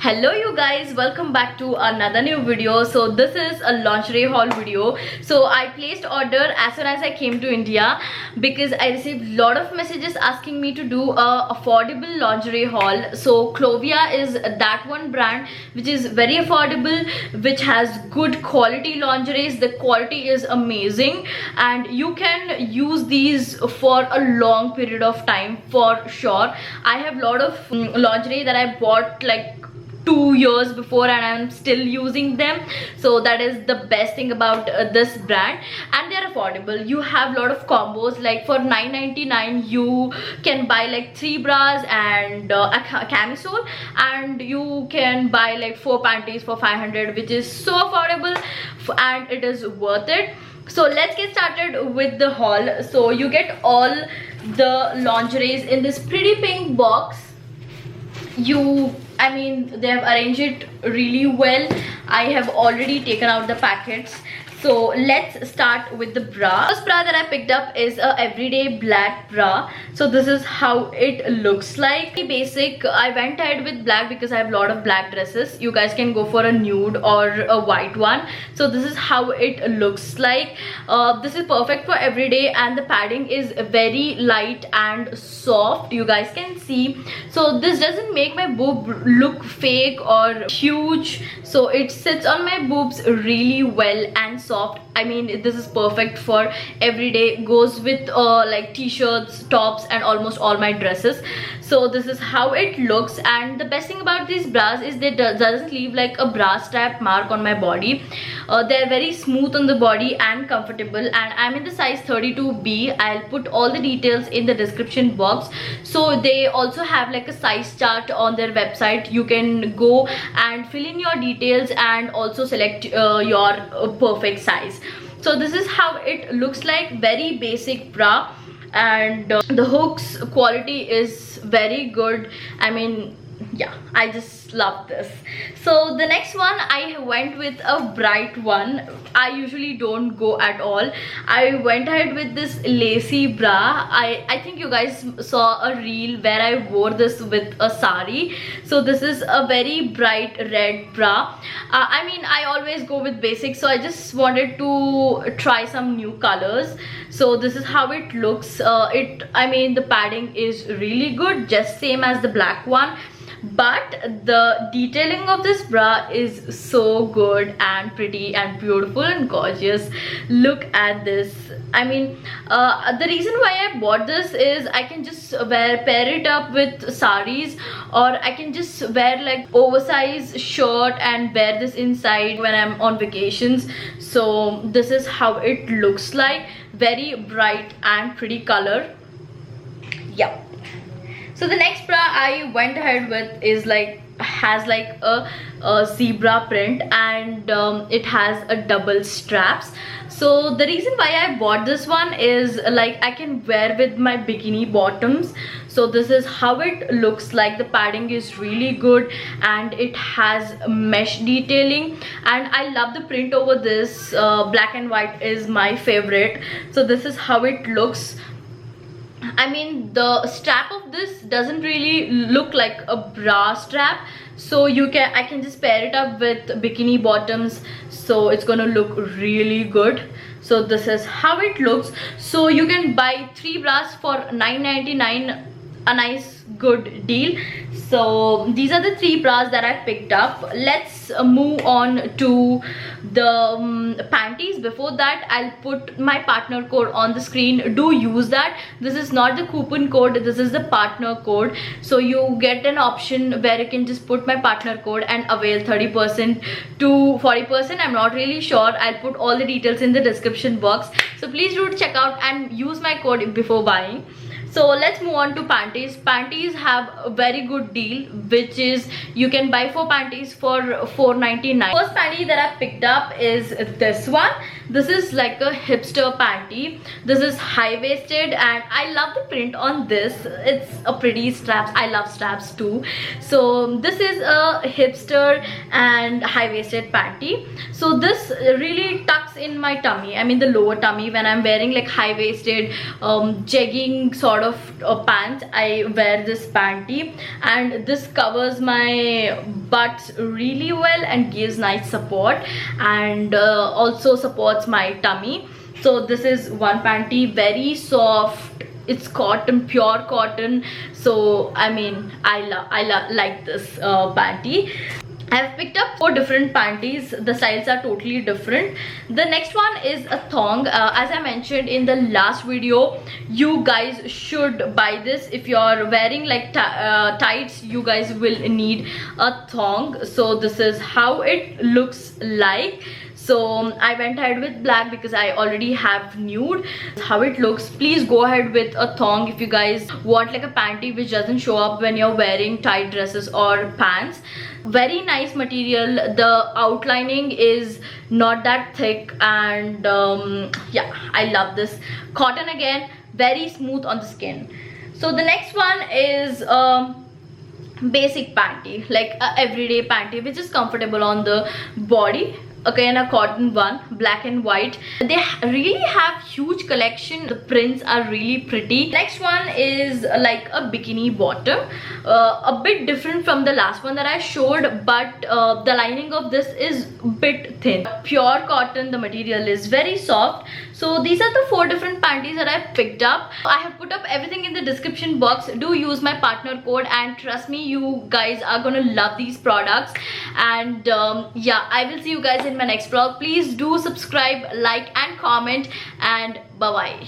Hello you guys, welcome back to another new video. So this is a lingerie haul video. So I placed order as soon as I came to India because I received a lot of messages asking me to do a affordable lingerie haul. So Clovia is that one brand which is very affordable, which has good quality lingeries. The quality is amazing and you can use these for a long period of time for sure. I have a lot of lingerie that I bought like 2 years before and I'm still using them. So that is the best thing about this brand, and they're affordable. You have a lot of combos, like for $9.99 you can buy like 3 bras and a camisole, and you can buy like 4 panties for 500, which is so affordable and it is worth it. So let's get started with the haul. So you get all the lingeries in this pretty pink box. I mean, they have arranged it really well. I have already taken out the packets. So let's start with the bra. First bra that I picked up is a everyday black bra. So this is how it looks like. Basic. I went ahead with black because I have a lot of black dresses. You guys can go for a nude or a white one. So this is how it looks like. This is perfect for everyday, and the padding is very light and soft. You guys can see. So this doesn't make my boob look fake or huge. So it sits on my boobs really well and soft. I mean, this is perfect for everyday. Goes with like t-shirts, tops, and almost all my dresses. So this is how it looks, and the best thing about these bras is they doesn't leave like a bra strap mark on my body. They're very smooth on the body and comfortable, and I'm in the size 32B. I'll put all the details in the description box. So they also have like a size chart on their website. You can go and fill in your details and also select your perfect size. So this is how it looks like. Very basic bra, and the hooks quality is very good. I mean, yeah, I just love this. So the next one, I went with a bright one. I usually don't go at all. I went ahead with this lacy bra. I think you guys saw a reel where I wore this with a sari. So this is a very bright red bra. I mean, I always go with basics, so I just wanted to try some new colors. So this is how it looks. I mean, the padding is really good, just same as the black one. But the detailing of this bra is so good and pretty and beautiful and gorgeous. Look at this. I mean, the reason why I bought this is I can just pair it up with saris, or I can just wear like oversized shirt and wear this inside when I'm on vacations. So this is how it looks like. Very bright and pretty color. Yeah. So the next bra I went ahead with is has like a zebra print, and it has a double straps. So the reason why I bought this one is like I can wear with my bikini bottoms. So this is how it looks like. The padding is really good and it has mesh detailing, and I love the print over this. Black and white is my favorite. So this is how it looks. I mean, the strap of this doesn't really look like a bra strap, so I can just pair it up with bikini bottoms, so it's gonna look really good. So this is how it looks. So you can buy 3 bras for $9.99, a nice good deal. So these are the 3 bras that I picked up. Let's move on to the panties. Before that, I'll put my partner code on the screen. Do use that. This is not the coupon code, this is the partner code. So you get an option where you can just put my partner code and avail 30% to 40%. I'm not really sure. I'll put all the details in the description box. So please do check out and use my code before buying. So let's move on to panties. Panties have a very good deal, which is you can buy 4 panties for $4.99. First panty that I picked up is this one. This is like a hipster panty. This is high-waisted and I love the print on this. It's a pretty straps. I love straps too. So this is a hipster and high-waisted panty. So this really tucks in my tummy, I mean the lower tummy. When I'm wearing like high-waisted jegging sort of pants, I wear this panty, and this covers my butt really well and gives nice support, and also supports my tummy. So this is one panty, very soft. It's cotton, pure cotton. So I mean, I like this panty. I've picked up 4 different panties. The styles are totally different. The next one is a thong. As I mentioned in the last video, you guys should buy this. If you're wearing like tights, you guys will need a thong. So this is how it looks like. So I went ahead with black because I already have nude. How it looks. Please go ahead with a thong if you guys want like a panty which doesn't show up when you're wearing tight dresses or pants. Very nice material. The outlining is not that thick, and yeah, I love this. Cotton again, very smooth on the skin. So the next one is basic panty, like a everyday panty which is comfortable on the body. Again, a cotton one, black and white. They really have huge collection. The prints are really pretty. Next one is like a bikini bottom, a bit different from the last one that I showed, but the lining of this is a bit thin. Pure cotton, the material is very soft. So these are the 4 different panties that I picked up. I have put up everything in the description box. Do use my partner code, and trust me, you guys are gonna love these products. And yeah, I will see you guys in my next vlog. Please do subscribe, like and comment, and bye bye.